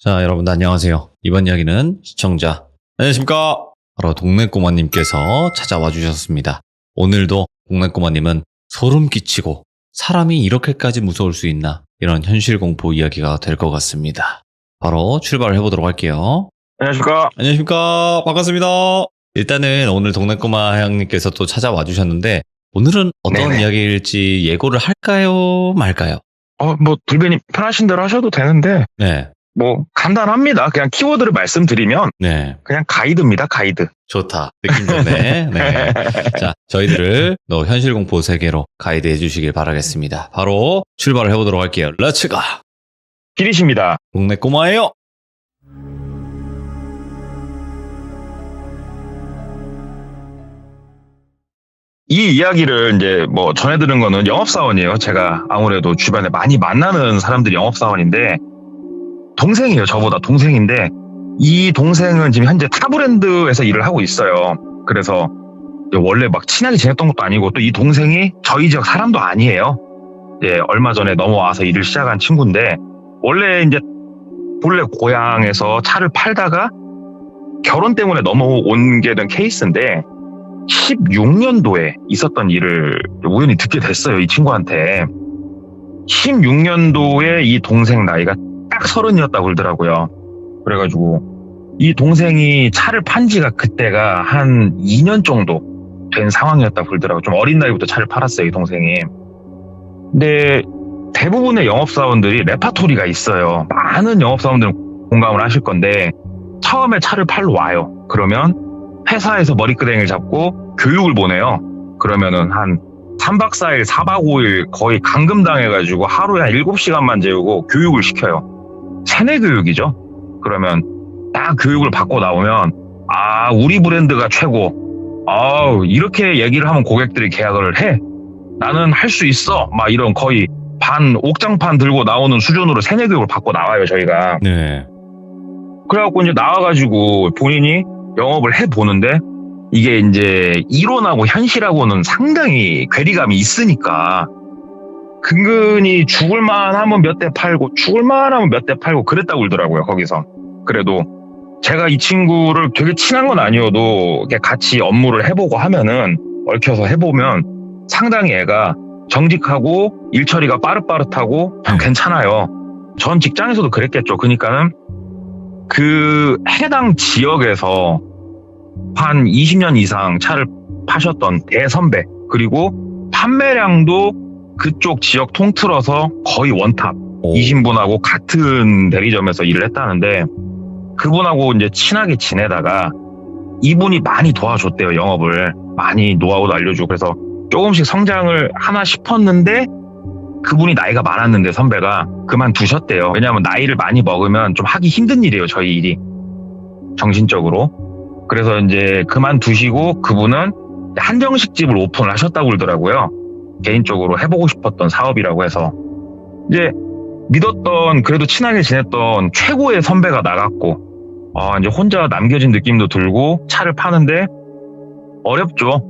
자, 여러분들 안녕하세요. 이번 이야기는 시청자 안녕하십니까? 바로 동네꼬마님께서 찾아와 주셨습니다. 오늘도 동네꼬마님은 소름 끼치고 사람이 이렇게까지 무서울 수 있나 이런 현실 공포 이야기가 될 것 같습니다. 바로 출발을 해보도록 할게요. 안녕하십니까? 안녕하십니까? 반갑습니다. 일단은 오늘 동네꼬마 형님께서 또 찾아와 주셨는데 오늘은 어떤 네네. 이야기일지 예고를 할까요? 말까요? 불배님 편하신 대로 하셔도 되는데, 네. 간단합니다. 그냥 키워드를 말씀드리면, 네. 그냥 가이드입니다, 가이드. 좋다. 느낌 좋네. 네. 자, 저희들을 또 현실 공포 세계로 가이드해 주시길 바라겠습니다. 바로 출발을 해보도록 할게요. 렛츠가! 길이십니다. 동네 꼬마예요. 이 이야기를 전해드는 거는 영업사원이에요. 제가 아무래도 주변에 많이 만나는 사람들이 영업사원인데, 동생이에요. 저보다 동생인데, 이 동생은 지금 현재 타브랜드에서 일을 하고 있어요. 그래서 원래 막 친하게 지냈던 것도 아니고, 또 이 동생이 저희 지역 사람도 아니에요. 얼마 전에 넘어와서 일을 시작한 친구인데, 원래 본래 고향에서 차를 팔다가 결혼 때문에 넘어온 게 된 케이스인데, 16년도에 있었던 일을 우연히 듣게 됐어요, 이 친구한테. 16년도에 이 동생 나이가 딱 30이었다고 그러더라고요. 그래가지고 이 동생이 차를 판 지가 그때가 한 2년 정도 된 상황이었다고 그러더라고요. 좀 어린 나이부터 차를 팔았어요, 이 동생이. 근데 대부분의 영업사원들이 레파토리가 있어요. 많은 영업사원들은 공감을 하실 건데, 처음에 차를 팔러 와요. 그러면 회사에서 머리끄댕이를 잡고 교육을 보내요. 그러면은 한 3박 4일, 4박 5일 거의 감금당해가지고 하루에 한 7시간만 재우고 교육을 시켜요. 세뇌 교육이죠. 그러면 딱 교육을 받고 나오면, 우리 브랜드가 최고. 이렇게 얘기를 하면 고객들이 계약을 해. 나는 할 수 있어. 막 이런 거의 옥장판 들고 나오는 수준으로 세뇌 교육을 받고 나와요, 저희가. 네. 그래갖고 나와가지고 본인이 영업을 해보는데, 이게 이론하고 현실하고는 상당히 괴리감이 있으니까, 근근히 죽을만 하면 몇 대 팔고, 죽을만 하면 몇 대 팔고 그랬다고 그러더라고요, 거기서. 그래도 제가 이 친구를 되게 친한 건 아니어도 같이 업무를 해보고 하면은, 얽혀서 해보면 상당히 애가 정직하고 일처리가 빠릇빠릇하고 괜찮아요. 전 직장에서도 그랬겠죠. 그러니까는 그 해당 지역에서 한 20년 이상 차를 파셨던 대선배, 그리고 판매량도 그쪽 지역 통틀어서 거의 원탑 이신 분하고 같은 대리점에서 일을 했다는데, 그분하고 친하게 지내다가 이분이 많이 도와줬대요, 영업을. 많이 노하우도 알려주고. 그래서 조금씩 성장을 하나 싶었는데, 그분이 나이가 많았는데 선배가 그만두셨대요. 왜냐하면 나이를 많이 먹으면 좀 하기 힘든 일이에요, 저희 일이. 정신적으로. 그래서 그만두시고 그분은 한정식집을 오픈을 하셨다고 그러더라고요. 개인적으로 해보고 싶었던 사업이라고 해서. 믿었던, 그래도 친하게 지냈던 최고의 선배가 나갔고, 혼자 남겨진 느낌도 들고 차를 파는데 어렵죠.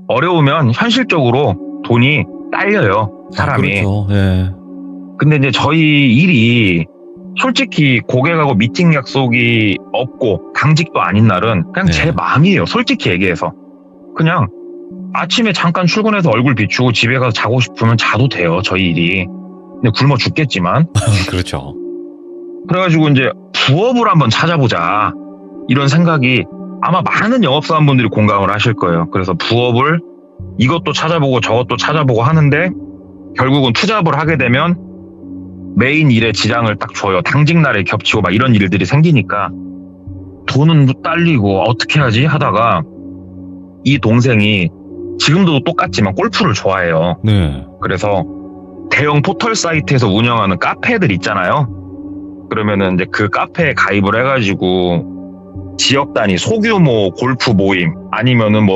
어려우면 현실적으로 돈이 딸려요, 사람이. 그렇죠. 예. 근데 저희 일이 솔직히 고객하고 미팅 약속이 없고 당직도 아닌 날은 그냥 제 마음이에요, 솔직히 얘기해서. 그냥 아침에 잠깐 출근해서 얼굴 비추고 집에 가서 자고 싶으면 자도 돼요, 저희 일이. 근데 굶어 죽겠지만. 그렇죠. 그래가지고 부업을 한번 찾아보자, 이런 생각이 아마 많은 영업사원분들이 공감을 하실 거예요. 그래서 부업을 이것도 찾아보고 저것도 찾아보고 하는데, 결국은 투잡을 하게 되면 메인 일에 지장을 딱 줘요. 당직 날에 겹치고 막 이런 일들이 생기니까 돈은 딸리고 어떻게 하지 하다가, 이 동생이 지금도 똑같지만 골프를 좋아해요. 네. 그래서 대형 포털 사이트에서 운영하는 카페들 있잖아요. 그러면은 그 카페에 가입을 해가지고 지역 단위 소규모 골프 모임, 아니면은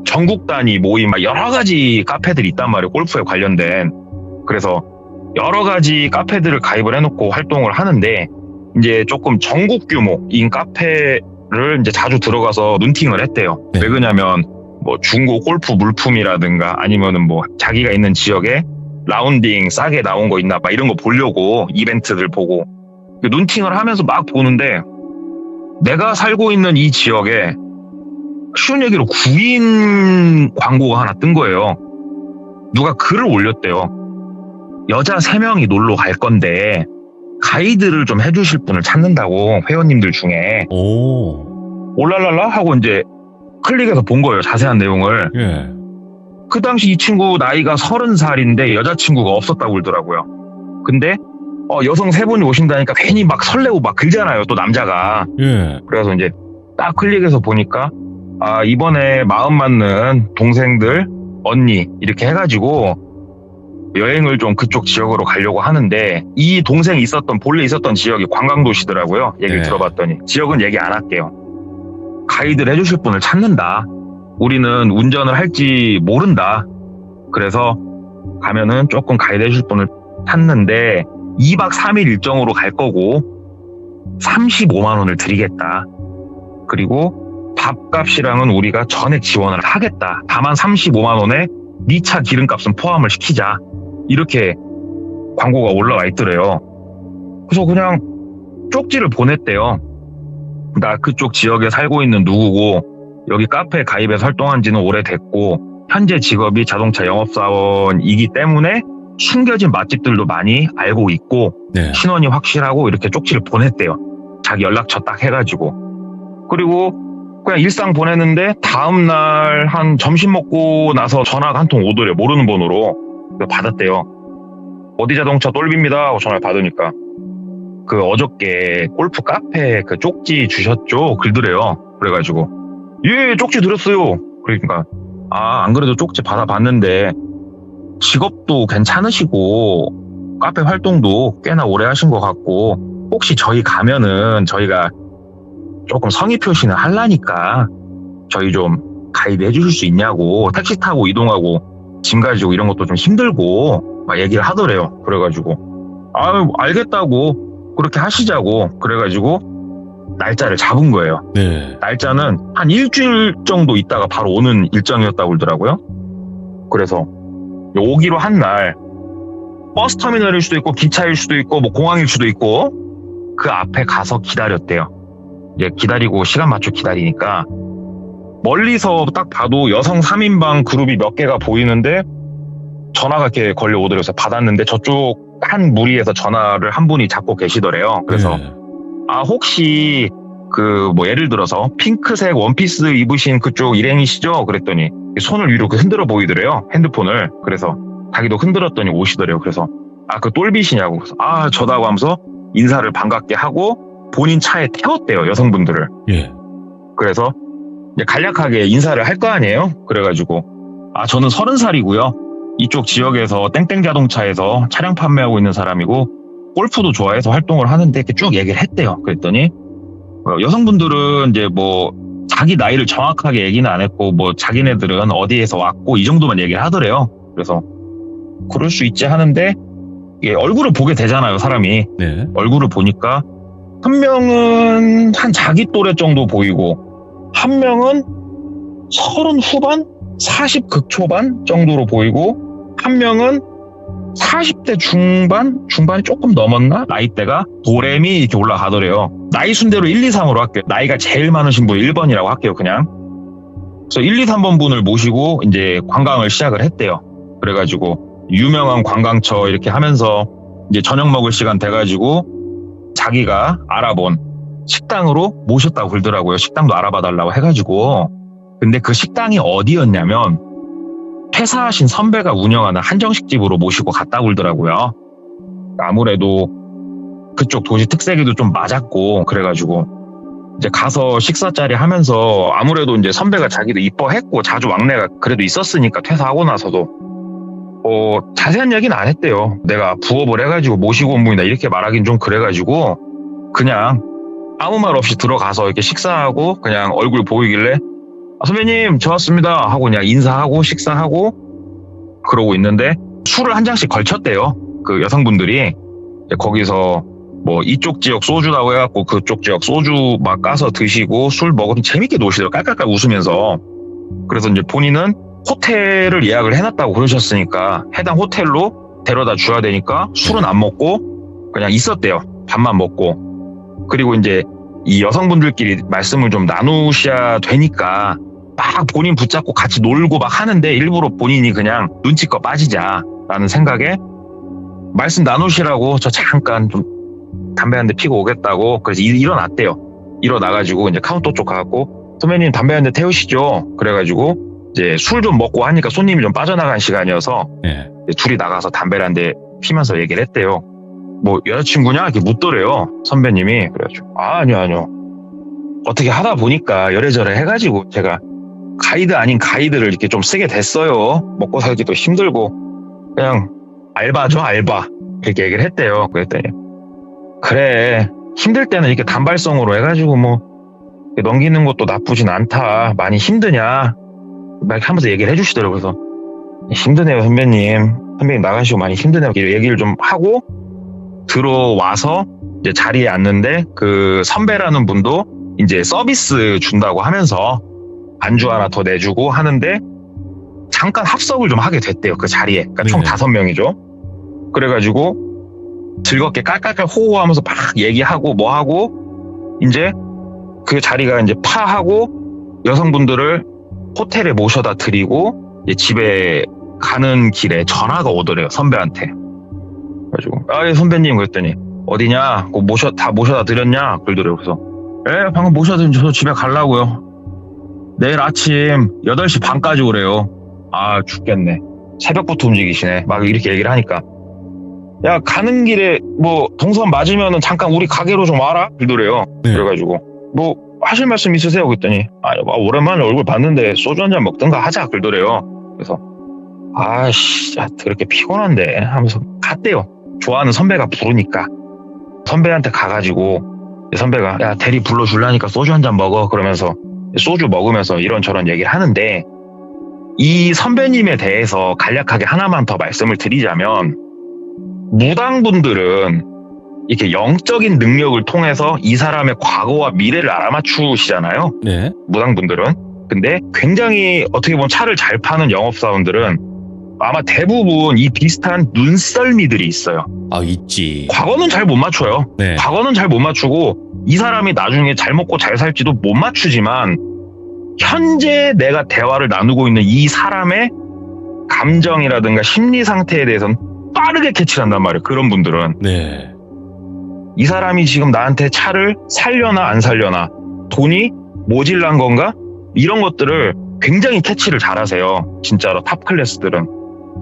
전국 단위 모임, 막 여러 가지 카페들이 있단 말이에요, 골프에 관련된. 그래서 여러 가지 카페들을 가입을 해놓고 활동을 하는데, 조금 전국 규모인 카페를 자주 들어가서 눈팅을 했대요. 네. 왜 그러냐면 중고 골프 물품이라든가, 아니면은 자기가 있는 지역에 라운딩 싸게 나온 거 있나 막 이런 거 보려고, 이벤트들 보고. 눈팅을 하면서 막 보는데 내가 살고 있는 이 지역에 쉬운 얘기로 구인 광고가 하나 뜬 거예요. 누가 글을 올렸대요. 여자 3명이 놀러 갈 건데 가이드를 좀 해주실 분을 찾는다고, 회원님들 중에. 오. 올랄랄라 하고 이제 클릭해서 본 거예요, 자세한 내용을. 예. 그 당시 이 친구 나이가 30살인데 여자친구가 없었다고 그러더라고요. 근데 여성 3분이 오신다니까 괜히 막 설레고 막 글잖아요, 또 남자가. 예. 그래서 이제 딱 클릭해서 보니까 이번에 마음 맞는 동생들, 언니 이렇게 해가지고 여행을 좀 그쪽 지역으로 가려고 하는데, 이 동생이 본래 있었던 지역이 관광도시더라고요. 얘기를 네. 들어봤더니. 지역은 얘기 안 할게요. 가이드를 해주실 분을 찾는다. 우리는 운전을 할지 모른다. 그래서 가면은 조금 가이드 해줄 분을 찾는데 2박 3일 일정으로 갈 거고 35만 원을 드리겠다. 그리고 밥값이랑은 우리가 전액 지원을 하겠다. 다만 35만 원에 네 차 기름값은 포함을 시키자. 이렇게 광고가 올라와 있더래요. 그래서 그냥 쪽지를 보냈대요. 나 그쪽 지역에 살고 있는 누구고 여기 카페 가입해서 활동한 지는 오래됐고 현재 직업이 자동차 영업사원이기 때문에 숨겨진 맛집들도 많이 알고 있고 네. 신원이 확실하고, 이렇게 쪽지를 보냈대요. 자기 연락처 딱 해가지고. 그리고 그냥 일상 보냈는데 다음날 한 점심 먹고 나서 전화가 한 통 오더래요. 모르는 번호로. 그래서 받았대요. 어디 자동차 똘비입니다 하고 전화를 받으니까 그 어저께 골프 카페 그 쪽지 주셨죠? 글더래요. 그래가지고 예, 쪽지 드렸어요. 그러니까 안 그래도 쪽지 받아봤는데 직업도 괜찮으시고 카페 활동도 꽤나 오래 하신 것 같고 혹시 저희 가면은 저희가 조금 성의 표시는 하려니까 저희 좀 가입해 주실 수 있냐고, 택시 타고 이동하고 짐 가지고 이런 것도 좀 힘들고 막 얘기를 하더래요. 그래가지고 알겠다고, 그렇게 하시자고 그래가지고 날짜를 잡은 거예요. 네. 날짜는 한 일주일 정도 있다가 바로 오는 일정이었다고 그러더라고요. 그래서 오기로 한 날 버스 터미널일 수도 있고 기차일 수도 있고 뭐 공항일 수도 있고 그 앞에 가서 기다렸대요. 이제 기다리고 시간 맞춰 기다리니까 멀리서 딱 봐도 여성 3인방 그룹이 몇 개가 보이는데 전화가 이렇게 걸려오더래서 받았는데 저쪽 한 무리에서 전화를 한 분이 잡고 계시더래요. 그래서 네. 혹시 예를 들어서 핑크색 원피스 입으신 그쪽 일행이시죠? 그랬더니 손을 위로 흔들어 보이더래요, 핸드폰을. 그래서 자기도 흔들었더니 오시더래요. 그래서 그 똘비시냐고. 그래서 저다고 하면서 인사를 반갑게 하고 본인 차에 태웠대요, 여성분들을. 예. 그래서 이제 간략하게 인사를 할 거 아니에요. 그래가지고 저는 30살이고요. 이쪽 지역에서 땡땡 자동차에서 차량 판매하고 있는 사람이고 골프도 좋아해서 활동을 하는데, 이렇게 쭉 얘기를 했대요. 그랬더니 여성분들은 이제 자기 나이를 정확하게 얘기는 안 했고 자기네들은 어디에서 왔고 이 정도만 얘기를 하더래요. 그래서 그럴 수 있지 하는데 얼굴을 보게 되잖아요, 사람이. 네. 얼굴을 보니까 한 명은 한 자기 또래 정도 보이고 한 명은 30 후반? 40 극초반 정도로 보이고 한 명은 40대 중반이 조금 넘었나? 나이대가 도레미 이렇게 올라가더래요. 나이 순대로 1, 2, 3으로 할게요. 나이가 제일 많으신 분 1번이라고 할게요, 그냥. 그래서 1, 2, 3번 분을 모시고 이제 관광을 시작을 했대요. 그래가지고 유명한 관광처 이렇게 하면서 이제 저녁 먹을 시간 돼가지고 자기가 알아본 식당으로 모셨다고 그러더라고요. 식당도 알아봐 달라고 해가지고. 근데 그 식당이 어디였냐면 퇴사하신 선배가 운영하는 한정식집으로 모시고 갔다고 그러더라고요. 아무래도 그쪽 도시 특색에도 좀 맞았고, 그래가지고 이제 가서 식사 자리 하면서 아무래도 이제 선배가 자기도 이뻐했고 자주 왕래가 그래도 있었으니까 퇴사하고 나서도 자세한 얘기는 안 했대요. 내가 부업을 해가지고 모시고 온 분이다 이렇게 말하긴 좀 그래가지고 그냥 아무 말 없이 들어가서 이렇게 식사하고 그냥 얼굴 보이길래 선배님 저 왔습니다 하고 그냥 인사하고 식사하고 그러고 있는데 술을 한 잔씩 걸쳤대요. 그 여성분들이 거기서 이쪽 지역 소주라고 해갖고 그쪽 지역 소주 막 까서 드시고 술 먹으면 재밌게 노시더라고요. 깔깔깔 웃으면서. 그래서 이제 본인은 호텔을 예약을 해놨다고 그러셨으니까 해당 호텔로 데려다 줘야 되니까 술은 안 먹고 그냥 있었대요. 밥만 먹고, 그리고 이제 이 여성분들끼리 말씀을 좀 나누셔야 되니까 막 본인 붙잡고 같이 놀고 막 하는데 일부러 본인이 그냥 눈치껏 빠지자라는 생각에 말씀 나누시라고 저 잠깐 좀 담배 한 대 피고 오겠다고 그래서 일어났대요. 일어나가지고 이제 카운터 쪽 가갖고 선배님 담배 한 대 태우시죠. 그래가지고 이제 술 좀 먹고 하니까 손님이 좀 빠져나간 시간이어서 예. 둘이 나가서 담배를 한 대 피면서 얘기를 했대요. 뭐 여자친구냐 이렇게 묻더래요. 선배님이. 그래가지고 아니요. 어떻게 하다 보니까 열애저래 해가지고 제가 가이드 아닌 가이드를 이렇게 좀 쓰게 됐어요. 먹고 살기도 힘들고 그냥 알바죠, 알바. 그렇게 얘기를 했대요. 그랬더니 그래 힘들 때는 이렇게 단발성으로 해가지고 뭐 넘기는 것도 나쁘진 않다. 많이 힘드냐 막 하면서 얘기를 해주시더라고요. 그래서 힘드네요 선배님 나가시고 많이 힘드네요. 얘기를 좀 하고 들어와서 이제 자리에 앉는데 그 선배라는 분도 이제 서비스 준다고 하면서 안주 하나 더 내주고 하는데 잠깐 합석을 좀 하게 됐대요. 그 자리에. 그러니까 총 네네. 5명이죠. 그래가지고 즐겁게 깔깔깔 호호하면서 막 얘기하고 뭐 하고 이제 그 자리가 이제 파하고 여성분들을 호텔에 모셔다 드리고 이제 집에 가는 길에 전화가 오더래요. 선배한테. 그래가지고 예, 선배님 그랬더니 어디냐? 다 모셔다 드렸냐? 그러더래요. 그래서 예, 방금 모셔다 드린 저 집에 가려고요. 내일 아침 8시 반까지 오래요. 아 죽겠네. 새벽부터 움직이시네. 막 이렇게 얘기를 하니까 야 가는 길에 뭐 동선 맞으면은 잠깐 우리 가게로 좀 와라 그러더래요. 네. 그래가지고 뭐 하실 말씀 있으세요? 그랬더니 오랜만에 얼굴 봤는데 소주 한잔 먹든가 하자 그러더래요. 그래서 아씨 그렇게 피곤한데 하면서 갔대요. 좋아하는 선배가 부르니까 선배한테 가가지고 선배가 야 대리 불러줄라니까 소주 한잔 먹어 그러면서 소주 먹으면서 이런저런 얘기를 하는데 이 선배님에 대해서 간략하게 하나만 더 말씀을 드리자면 무당분들은 이렇게 영적인 능력을 통해서 이 사람의 과거와 미래를 알아맞추시잖아요. 네. 무당분들은. 근데 굉장히 어떻게 보면 차를 잘 파는 영업사원들은 아마 대부분 이 비슷한 눈썰미들이 있어요. 아, 있지. 과거는 잘 못 맞춰요. 네. 과거는 잘 못 맞추고 이 사람이 나중에 잘 먹고 잘 살지도 못 맞추지만 현재 내가 대화를 나누고 있는 이 사람의 감정이라든가 심리 상태에 대해서는 빠르게 캐치를 한단 말이에요. 그런 분들은. 네. 이 사람이 지금 나한테 차를 살려나 안 살려나 돈이 모질란 건가? 이런 것들을 굉장히 캐치를 잘하세요. 진짜로 탑 클래스들은.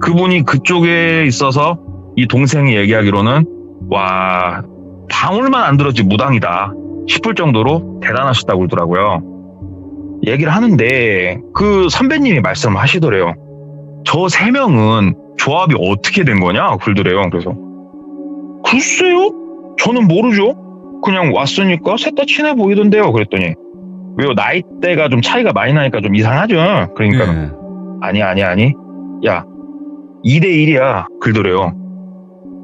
그분이 그쪽에 있어서 이 동생이 얘기하기로는 와 방울만 안 들었지 무당이다 싶을 정도로 대단하셨다고 그러더라고요. 얘기를 하는데 그 선배님이 말씀을 하시더래요. 저 3명은 조합이 어떻게 된 거냐? 그러더래요. 그래서 글쎄요? 저는 모르죠. 그냥 왔으니까 셋 다 친해 보이던데요. 그랬더니 왜요? 나이대가 좀 차이가 많이 나니까 좀 이상하죠. 그러니까 네. 아니 야 2대1이야. 그러더래요.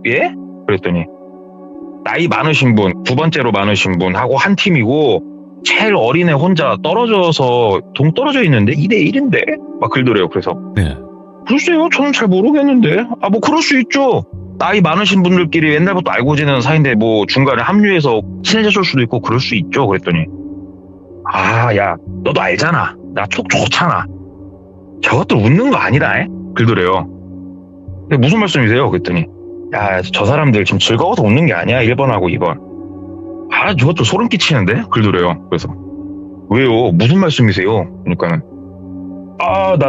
예? 그랬더니 나이 많으신 분, 두 번째로 많으신 분하고 한 팀이고 제일 어린 애 혼자 떨어져서 동떨어져 있는데 2대1인데? 막 그러더래요. 그래서 네. 글쎄요, 저는 잘 모르겠는데. 뭐 그럴 수 있죠. 나이 많으신 분들끼리 옛날부터 알고 지내는 사이인데 뭐 중간에 합류해서 친해졌을 수도 있고 그럴 수 있죠. 그랬더니 야 너도 알잖아. 나 촉 좋잖아. 저것도 웃는 거 아니다. 그러더래요. 무슨 말씀이세요? 그랬더니 야 저 사람들 지금 즐거워서 웃는 게 아니야. 1번하고 2번. 저것도 소름 끼치는데? 그러더래요. 그래서 왜요? 무슨 말씀이세요? 그러니까는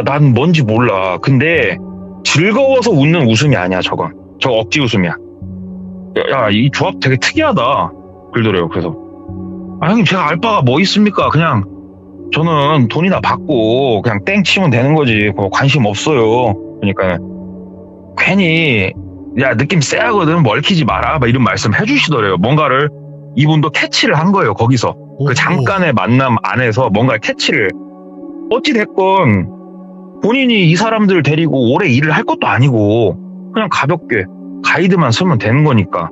난 뭔지 몰라. 근데 즐거워서 웃는 웃음이 아니야. 저거 억지 웃음이야. 야 이 조합 되게 특이하다. 그러더래요. 그래서 형님 제가 알 바가 뭐 있습니까? 그냥 저는 돈이나 받고 그냥 땡 치면 되는 거지. 뭐 관심 없어요. 그러니까 괜히 야 느낌 쎄하거든 멀키지 마라 막 이런 말씀 해주시더래요. 뭔가를 이분도 캐치를 한 거예요. 거기서 그 잠깐의 만남 안에서 뭔가 캐치를 어찌됐건 본인이 이 사람들 데리고 오래 일을 할 것도 아니고 그냥 가볍게 가이드만 쓰면 되는 거니까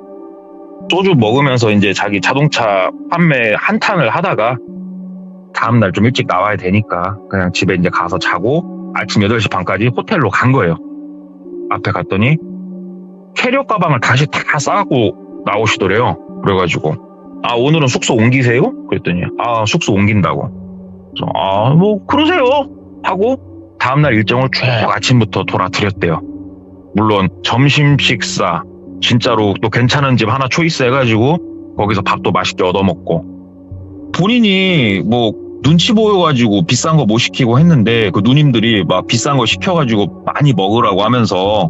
소주 먹으면서 이제 자기 자동차 판매 한탄을 하다가 다음날 좀 일찍 나와야 되니까 그냥 집에 이제 가서 자고 아침 8시 반까지 호텔로 간 거예요. 앞에 갔더니 캐리어 가방을 다시 다 싸갖고 나오시더래요. 그래가지고 아 오늘은 숙소 옮기세요? 그랬더니 아 숙소 옮긴다고. 그래서 아 뭐 그러세요 하고 다음날 일정을 쭉 아침부터 돌아드렸대요. 물론 점심 식사 진짜로 또 괜찮은 집 하나 초이스 해가지고 거기서 밥도 맛있게 얻어먹고 본인이 뭐 눈치 보여가지고 비싼 거 못 시키고 했는데 그 누님들이 막 비싼 거 시켜가지고 많이 먹으라고 하면서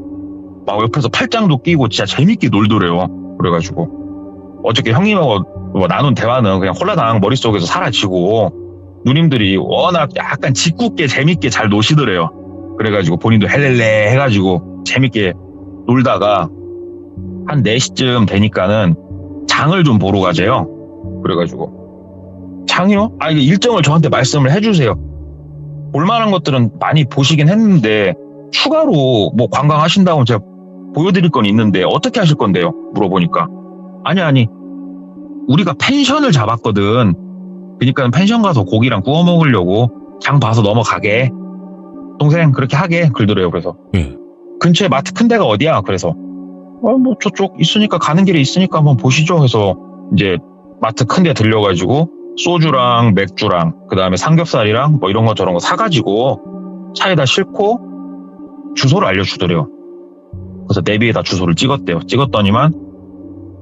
막 옆에서 팔짱도 끼고 진짜 재밌게 놀더래요. 그래가지고 어저께 형님하고 뭐 나눈 대화는 그냥 홀라당 머릿속에서 사라지고 누님들이 워낙 약간 짓궂게 재밌게 잘 노시더래요. 그래가지고 본인도 헬렐레 해가지고 재밌게 놀다가 한 4시쯤 되니까는 장을 좀 보러 가재요. 그래가지고 장이요? 아 이게 일정을 저한테 말씀을 해주세요. 볼만한 것들은 많이 보시긴 했는데 추가로 뭐 관광하신다고 제가 보여드릴 건 있는데 어떻게 하실 건데요? 물어보니까 아니 우리가 펜션을 잡았거든. 그러니까 펜션 가서 고기랑 구워 먹으려고 장 봐서 넘어가게. 동생 그렇게 하게 그러더래요. 그래서 근처에 마트 큰 데가 어디야? 그래서 뭐 저쪽 있으니까 가는 길에 있으니까 한번 보시죠. 해서 이제 마트 큰 데 들려가지고 소주랑 맥주랑 그 다음에 삼겹살이랑 뭐 이런 거 저런 거 사가지고 차에다 싣고 주소를 알려주더래요. 그래서 내비에다 주소를 찍었대요. 찍었더니만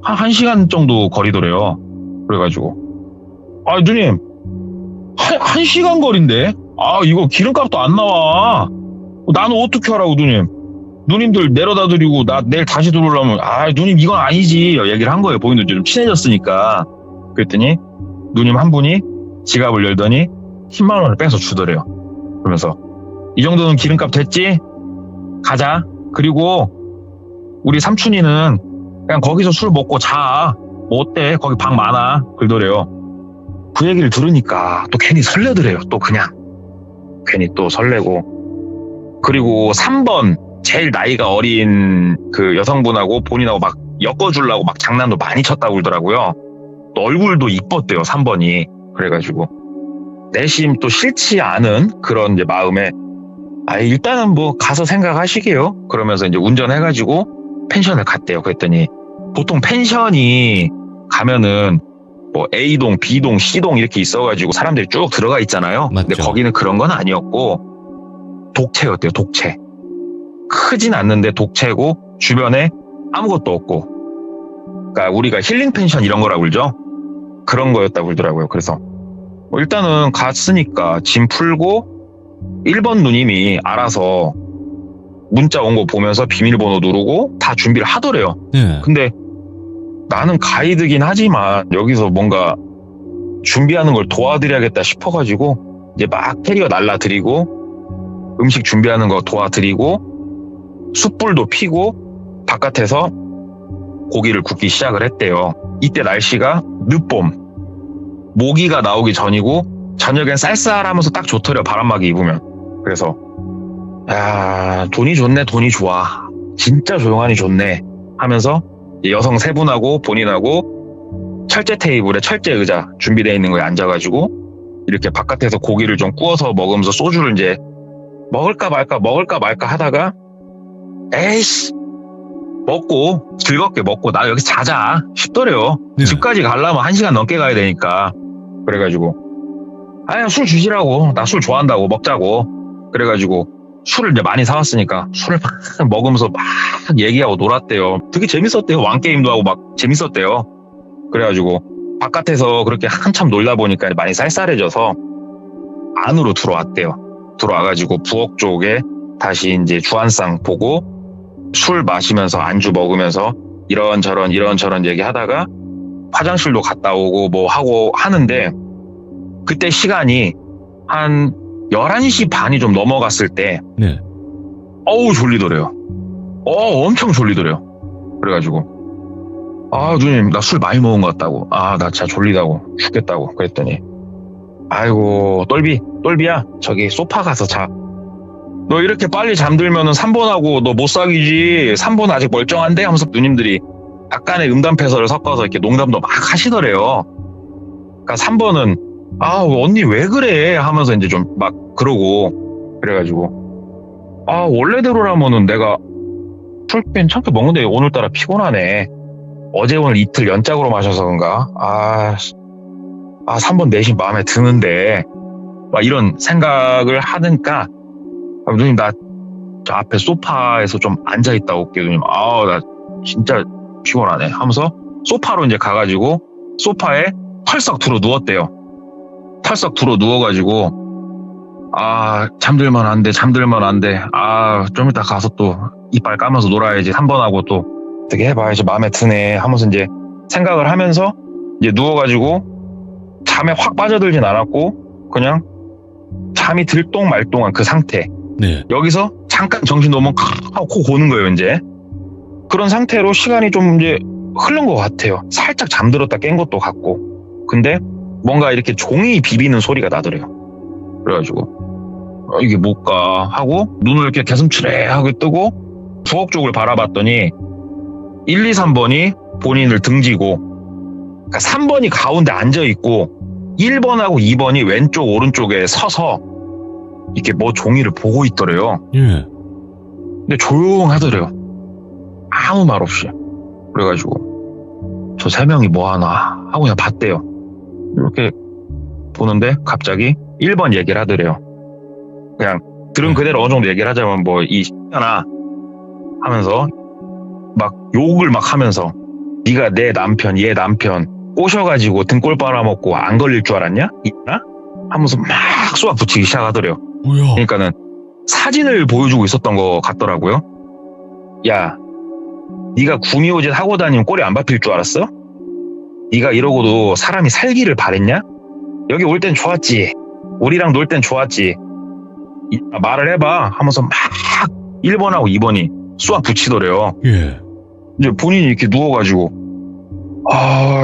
한 1시간 정도 거리더래요. 그래가지고 아 누님 1시간 거리인데 아 이거 기름값도 안 나와. 나는 어떻게 하라고 누님들 내려다 드리고 나 내일 다시 들어오려면 아 누님 이건 아니지 얘기를 한 거예요. 본인도 좀 친해졌으니까. 그랬더니 누님 한 분이 지갑을 열더니 10만 원을 빼서 주더래요. 그러면서 이 정도는 기름값 됐지? 가자. 그리고 우리 삼촌이는 그냥 거기서 술 먹고 자. 뭐 어때? 거기 방 많아. 그러더래요. 그 얘기를 들으니까 또 괜히 설레더래요. 또 그냥 괜히 또 설레고. 그리고 3번 제일 나이가 어린 그 여성분하고 본인하고 막 엮어주려고 막 장난도 많이 쳤다고 그러더라고요. 또 얼굴도 이뻤대요. 3번이. 그래가지고 내심 또 싫지 않은 그런 이제 마음에 아 일단은 뭐 가서 생각하시게요. 그러면서 이제 운전해가지고 펜션을 갔대요. 그랬더니 보통 펜션이 가면은 뭐 A동, B동, C동 이렇게 있어가지고 사람들이 쭉 들어가 있잖아요. 맞죠. 근데 거기는 그런 건 아니었고 독채였대요. 독채. 크진 않는데 독채고 주변에 아무것도 없고 그러니까 우리가 힐링 펜션 이런 거라고 그러죠. 그런 거였다고 그러더라고요. 그래서 뭐 일단은 갔으니까 짐 풀고 1번 누님이 알아서 문자 온 거 보면서 비밀번호 누르고 다 준비를 하더래요. 근데 나는 가이드긴 하지만 여기서 뭔가 준비하는 걸 도와드려야겠다 싶어가지고 이제 막 캐리어 날라드리고 음식 준비하는 거 도와드리고 숯불도 피고 바깥에서 고기를 굽기 시작을 했대요. 이때 날씨가 늦봄 모기가 나오기 전이고 저녁엔 쌀쌀하면서 딱 좋더래요. 바람막이 입으면. 그래서 야 돈이 좋네. 돈이 좋아. 진짜 조용하니 좋네 하면서 여성 3분하고 본인하고 철제 테이블에 철제 의자 준비되어 있는 거에 앉아가지고 이렇게 바깥에서 고기를 좀 구워서 먹으면서 소주를 이제 먹을까 말까 하다가 에이씨 먹고 즐겁게 먹고 나 여기 자자 싶더래요. 집까지 가려면 1시간 넘게 가야 되니까. 그래가지고 아야 술 주시라고. 나 술 좋아한다고. 먹자고. 그래가지고 술을 이제 많이 사왔으니까 술을 막 먹으면서 막 얘기하고 놀았대요. 되게 재밌었대요. 왕게임도 하고 막 재밌었대요. 그래가지고 바깥에서 그렇게 한참 놀다 보니까 많이 쌀쌀해져서 안으로 들어왔대요. 들어와가지고 부엌 쪽에 다시 이제 주안상 보고 술 마시면서 안주 먹으면서 이런저런 얘기하다가 화장실도 갔다 오고 뭐 하고 하는데 그때 시간이 한 11시 반이 좀 넘어갔을 때 어우 졸리더래요. 엄청 졸리더래요. 그래가지고 아 누님 나 술 많이 먹은 것 같다고. 아 나 진짜 졸리다고 죽겠다고 그랬더니 아이고 똘비야 저기 소파 가서 자. 너 이렇게 빨리 잠들면은 3번하고 너 못 사귀지. 3번 아직 멀쩡한데 하면서 누님들이 약간의 음담패설을 섞어서 이렇게 농담도 막 하시더래요. 그러니까 3번은 아 언니 왜 그래 하면서 이제 좀 막 그러고 그래가지고 아 원래대로라면은 내가 술 괜찮게 먹는데 오늘따라 피곤하네 어제 오늘 이틀 연짝으로 마셔서 그런가? 3번 내심 마음에 드는데, 막 이런 생각을 하니까, 누님, 나 저 앞에 소파에서 좀 앉아있다 올게요, 누님. 나 진짜 피곤하네. 하면서 소파로 이제 가가지고, 소파에 털썩 들어 누웠대요. 털썩 들어 누워가지고, 잠들면 안 돼. 좀 이따 가서 또 이빨 까면서 놀아야지. 3번하고 또 어떻게 해봐야지. 마음에 드네. 하면서 이제 생각을 하면서 이제 누워가지고 잠에 확 빠져들진 않았고, 그냥 잠이 들똥말똥한 그 상태. 네. 여기서 잠깐 정신 놓으면 하고 코 고는 거예요, 이제. 그런 상태로 시간이 좀 이제 흐른 것 같아요. 살짝 잠들었다 깬 것도 같고. 근데 뭔가 이렇게 종이 비비는 소리가 나더래요. 그래가지고 이게 뭘까 하고 눈을 이렇게 개슴츠레하게 뜨고 부엌 쪽을 바라봤더니 1, 2, 3번이 본인을 등지고, 그러니까 3번이 가운데 앉아있고 1번하고 2번이 왼쪽 오른쪽에 서서 이렇게 뭐 종이를 보고 있더래요. 예. 근데 조용하더래요. 아무 말 없이. 그래가지고 저 세 명이 뭐 하나 하고 그냥 봤대요. 이렇게 보는데 갑자기 1번 얘기를 하더래요. 그냥 들은 그대로 어느 정도 얘기를 하자면 뭐 이 X년아 하면서 막 욕을 막 하면서 네가 내 남편 얘 남편 꼬셔가지고 등골 빨아먹고 안 걸릴 줄 알았냐? 있나? 하면서 막 쏘아 붙이기 시작하더래요. 뭐야? 그러니까는 사진을 보여주고 있었던 것 같더라고요. 야, 네가 구미호짓 하고 다니면 꼬리 안 밟힐 줄 알았어? 네가 이러고도 사람이 살기를 바랬냐? 여기 올 땐 좋았지. 우리랑 놀 땐 좋았지. 말을 해봐 하면서 막 1번하고 2번이 쏘아 붙이더래요. 예. 이제 본인이 이렇게 누워가지고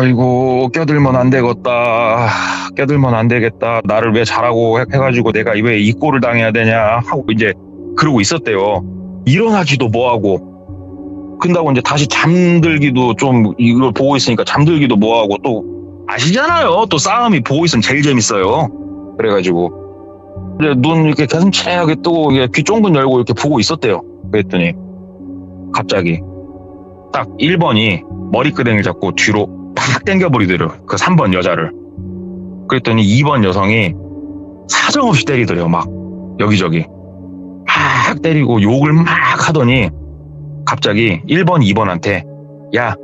이거 껴들면 안 되겠다. 껴들면 안 되겠다. 나를 왜 잘하고 해가지고 내가 왜 이 꼴을 당해야 되냐 하고 이제 그러고 있었대요. 일어나지도 뭐하고. 근다고 이제 다시 잠들기도 좀 이걸 보고 있으니까 잠들기도 뭐하고 또 아시잖아요. 또 싸움이 보고 있으면 제일 재밌어요. 그래가지고 이제 눈 이렇게 개슴츠레하게 뜨고 귀 쫑긋 열고 이렇게 보고 있었대요. 그랬더니 갑자기 딱 1번이 머리끄댕이를 잡고 뒤로 팍 당겨버리더래요. 그 3번 여자를. 그랬더니 2번 여성이 사정없이 때리더래요. 막 여기저기 막 때리고 욕을 막 하더니 갑자기 1번 2번한테 야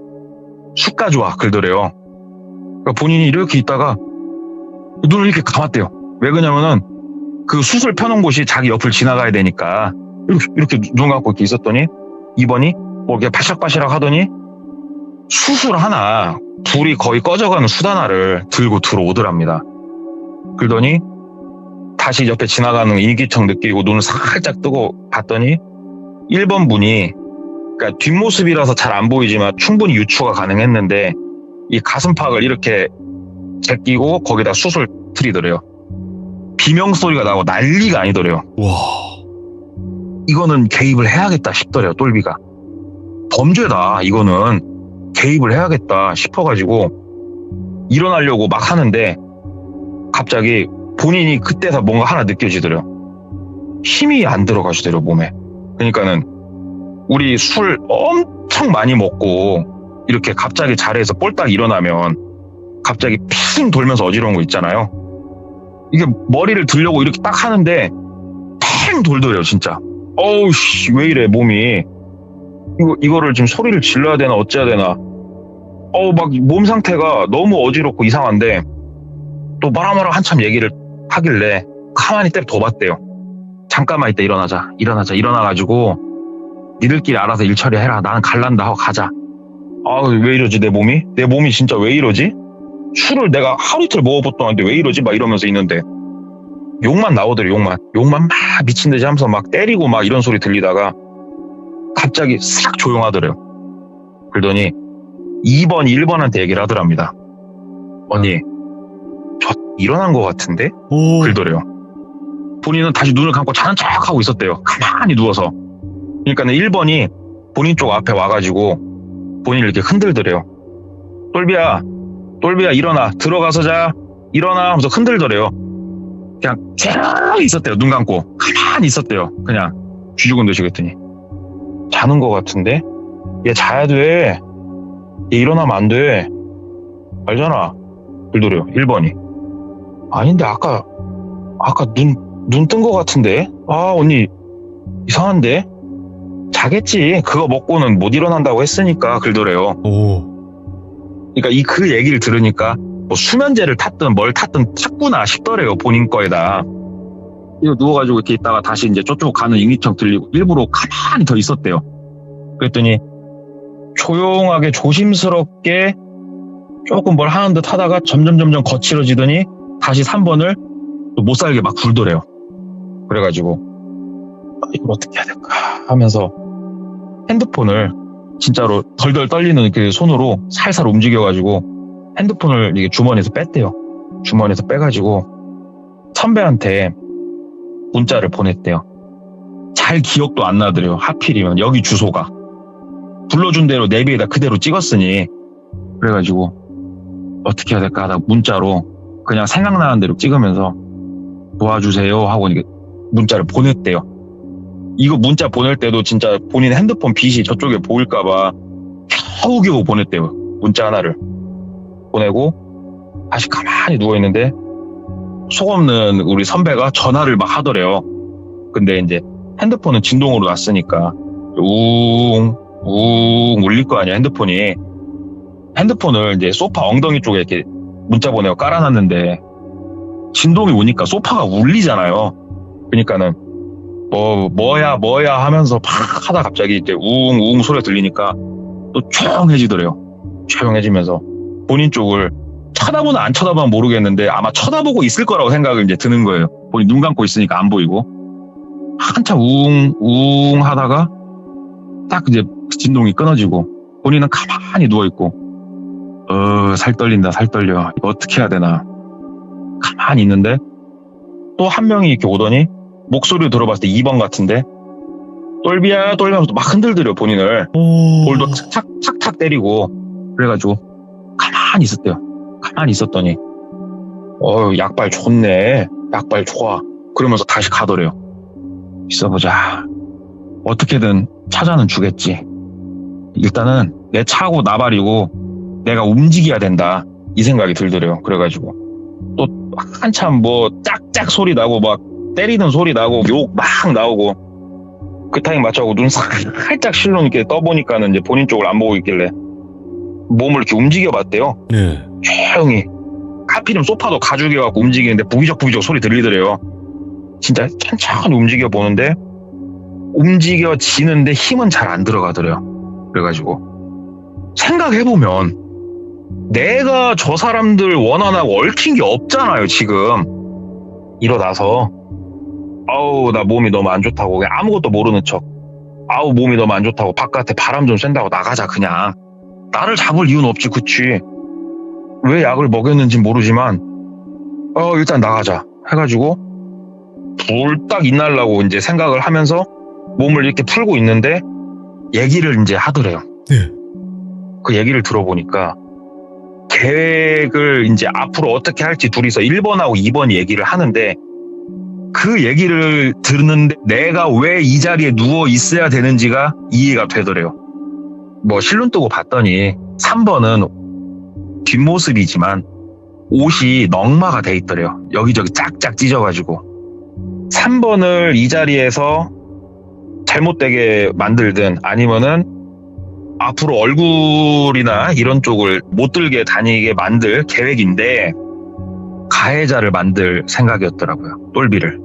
술 가져와 그러더래요. 그러니까 본인이 이렇게 있다가 눈을 이렇게 감았대요. 왜 그러냐면은 그 숯을 펴놓은 곳이 자기 옆을 지나가야 되니까 이렇게 눈 감고 이렇게 있었더니 2번이 뭐 이렇게 바시락바시락 하더니 숯을 하나, 불이 거의 꺼져가는 숯 하나를 들고 들어오더랍니다. 그러더니 다시 옆에 지나가는 인기척 느끼고 눈을 살짝 뜨고 봤더니 1번 분이, 그러니까 뒷모습이라서 잘 안 보이지만 충분히 유추가 가능했는데 이 가슴팍을 이렇게 제끼고 거기다 숯을 트리더래요. 비명소리가 나고 난리가 아니더래요. 와. 이거는 개입을 해야겠다 싶더래요. 똘비가. 범죄다. 이거는 개입을 해야겠다 싶어가지고 일어나려고 막 하는데 갑자기 본인이 그때서 뭔가 하나 느껴지더래요. 힘이 안 들어가시더래요, 몸에. 그러니까는 우리 술 엄청 많이 먹고 이렇게 갑자기 자리에서 볼딱 일어나면 갑자기 핑 돌면서 어지러운 거 있잖아요. 이게 머리를 들려고 이렇게 딱 하는데 팽 돌더래요, 진짜. 어우씨, 왜 이래, 몸이. 이거를 지금 소리를 질러야 되나, 어째야 되나. 막 몸 상태가 너무 어지럽고 이상한데 또 말아말아 한참 얘기를 하길래 가만히 때 더 봤대요. 잠깐만 이따 일어나가지고 니들끼리 알아서 일 처리해라. 나는 갈란다 하고 가자. 왜 이러지 내 몸이 진짜 왜 이러지? 술을 내가 하루 이틀 먹어봤더니 왜 이러지? 막 이러면서 있는데 욕만 나오더래. 욕만 막 미친 듯이 하면서 막 때리고 막 이런 소리 들리다가 갑자기 싹 조용하더래요. 그러더니 2번 1번한테 얘기를 하더랍니다. 언니 저 일어난 것 같은데? 오. 그러더래요. 본인은 다시 눈을 감고 자는 척하고 있었대요. 가만히 누워서. 그러니까는 1번이 본인 쪽 앞에 와가지고 본인을 이렇게 흔들더래요. 똘비야 일어나. 들어가서 자. 일어나 하면서 흔들더래요. 그냥 쫙 있었대요. 눈 감고 가만히 있었대요. 그냥 쥐죽은 듯이. 그랬더니 자는 것 같은데? 얘 자야 돼. 얘 일어나면 안 돼. 알잖아. 들더래요. 1번이. 아닌데, 아까 눈 뜬 거 같은데? 아, 언니, 이상한데? 자겠지. 그거 먹고는 못 일어난다고 했으니까, 그러더래요. 그러니까 그 얘기를 들으니까, 뭐 수면제를 탔든 뭘 탔든 탔구나 싶더래요. 본인 거에다. 이거 누워가지고 이렇게 있다가 다시 이제 저쪽 가는 임기청 들리고 일부러 가만히 더 있었대요. 그랬더니 조용하게 조심스럽게 조금 뭘 하는 듯 하다가 점점 거칠어지더니 다시 3번을 또 못 살게 막 굴더래요. 그래가지고 이걸 어떻게 해야 될까 하면서 핸드폰을 진짜로 덜덜 떨리는 그 손으로 살살 움직여가지고 핸드폰을 이게 주머니에서 뺐대요. 주머니에서 빼가지고 선배한테 문자를 보냈대요. 잘 기억도 안 나더래요. 하필이면 여기 주소가. 불러준 대로 내비에다 그대로 찍었으니. 그래가지고 어떻게 해야 될까 하다가 문자로 그냥 생각나는 대로 찍으면서 도와주세요 하고 이게 문자를 보냈대요. 이거 문자 보낼 때도 진짜 본인 핸드폰 빛이 저쪽에 보일까봐 겨우겨우 보냈대요. 문자 하나를 보내고 다시 가만히 누워있는데 속없는 우리 선배가 전화를 막 하더래요. 근데 이제 핸드폰은 진동으로 놨으니까 웅 울릴 거 아니야. 핸드폰을 이제 소파 엉덩이 쪽에 이렇게 문자 보내고 깔아놨는데 진동이 오니까 소파가 울리잖아요. 그러니까는 뭐야 하면서 팍 하다 갑자기 이제 웅 소리가 들리니까 또 조용해지더래요. 조용해지면서 본인 쪽을 쳐다보나 안 쳐다보나 모르겠는데 아마 쳐다보고 있을 거라고 생각을 이제 드는 거예요. 본인 눈 감고 있으니까 안 보이고 한참 웅 하다가 딱 이제 진동이 끊어지고 본인은 가만히 누워있고 살 떨린다 살 떨려 이거 어떻게 해야 되나 가만히 있는데 또 한 명이 이렇게 오더니 목소리를 들어봤을 때 2번 같은데 똘비야 똘비하면서 막 흔들더래요. 본인을 볼도 탁탁 때리고 그래가지고 가만히 있었대요. 가만히 있었더니 약발 좋네 약발 좋아 그러면서 다시 가더래요. 있어보자 어떻게든 찾아는 주겠지. 일단은 내 차고 나발이고 내가 움직여야 된다 이 생각이 들더래요. 그래가지고 또 한참 뭐 짝짝 소리 나고 막 때리는 소리 나고 욕 막 나오고 그 타임 맞춰갖고 눈 살짝 실로 이렇게 떠보니까는 이제 본인 쪽을 안 보고 있길래 몸을 이렇게 움직여봤대요. 네. 조용히 하필이면 소파도 가죽이갖고 움직이는데 부기적 소리 들리더래요. 진짜 천천히 움직여보는데 움직여지는데 힘은 잘 안 들어가더래요. 그래가지고 생각해보면 내가 저 사람들 원한하고 얽힌 게 없잖아요. 지금 일어나서 나 몸이 너무 안 좋다고 그냥 아무것도 모르는 척 몸이 너무 안 좋다고 바깥에 바람 좀 쐰다고 나가자. 그냥 나를 잡을 이유는 없지. 그치 왜 약을 먹였는지 모르지만 일단 나가자 해가지고 불딱 인날라고 이제 생각을 하면서 몸을 이렇게 풀고 있는데 얘기를 이제 하더래요. 네. 그 얘기를 들어보니까 계획을 이제 앞으로 어떻게 할지 둘이서 1번하고 2번 얘기를 하는데 그 얘기를 듣는데 내가 왜 이 자리에 누워 있어야 되는지가 이해가 되더래요. 뭐 실눈 뜨고 봤더니 3번은 뒷모습이지만 옷이 넝마가 돼 있더래요. 여기저기 짝짝 찢어가지고 3번을 이 자리에서 잘못되게 만들든 아니면은 앞으로 얼굴이나 이런 쪽을 못 들게 다니게 만들 계획인데 가해자를 만들 생각이었더라고요. 똘비를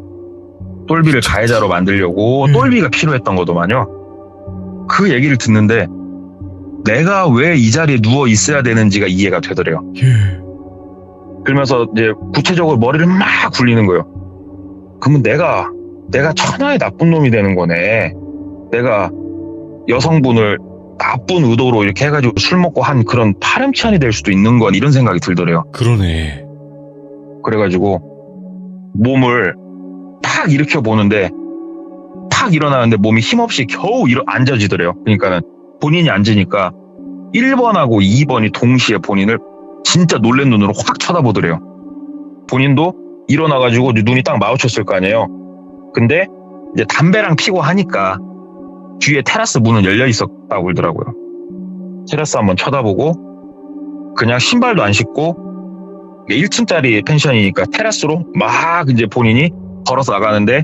가해자로 만들려고 똘비가 필요했던 거더만요. 그 얘기를 듣는데 내가 왜 이 자리에 누워 있어야 되는지가 이해가 되더래요. 그러면서 이제 구체적으로 머리를 막 굴리는 거예요. 그러면 내가 천하의 나쁜 놈이 되는 거네. 내가 여성분을 나쁜 의도로 이렇게 해가지고 술 먹고 한 그런 파렴치한이 될 수도 있는 건 이런 생각이 들더래요. 그러네. 그래가지고 몸을 탁 일으켜 보는데 탁 일어나는데 몸이 힘없이 겨우 앉아지더래요. 그러니까는 본인이 앉으니까 1번하고 2번이 동시에 본인을 진짜 놀란 눈으로 확 쳐다보더래요. 본인도 일어나가지고 눈이 딱 마주쳤을 거 아니에요. 근데 이제 담배랑 피고 하니까 뒤에 테라스 문은 열려 있었다고 그러더라고요. 테라스 한번 쳐다보고 그냥 신발도 안 신고 1층짜리 펜션이니까 테라스로 막 이제 본인이 걸어서 나가는데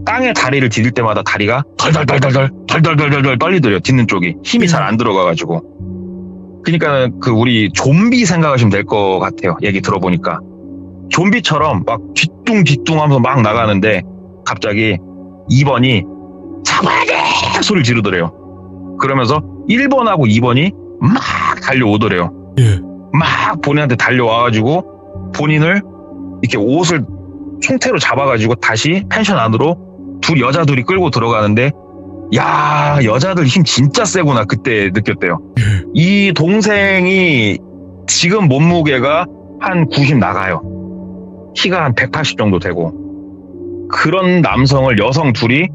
땅에 다리를 디딜 때마다 다리가 덜덜덜덜덜 떨리더래요. 딛는 쪽이 힘이 잘 안 들어가가지고. 그러니까 그 우리 좀비 생각하시면 될 것 같아요. 얘기 들어보니까 좀비처럼 막 뒤뚱뒤뚱하면서 막 나가는데 갑자기 2번이 잡아야 돼 소리를 지르더래요. 그러면서 1번하고 2번이 막 달려오더래요. 예. 막 본인한테 달려와가지고 본인을 이렇게 옷을 총태로 잡아가지고 다시 펜션 안으로 여자 둘이 끌고 들어가는데 야 여자들 힘 진짜 세구나 그때 느꼈대요. 이 동생이 지금 몸무게가 한 90 나가요. 키가 한 180 정도 되고 그런 남성을 여성 둘이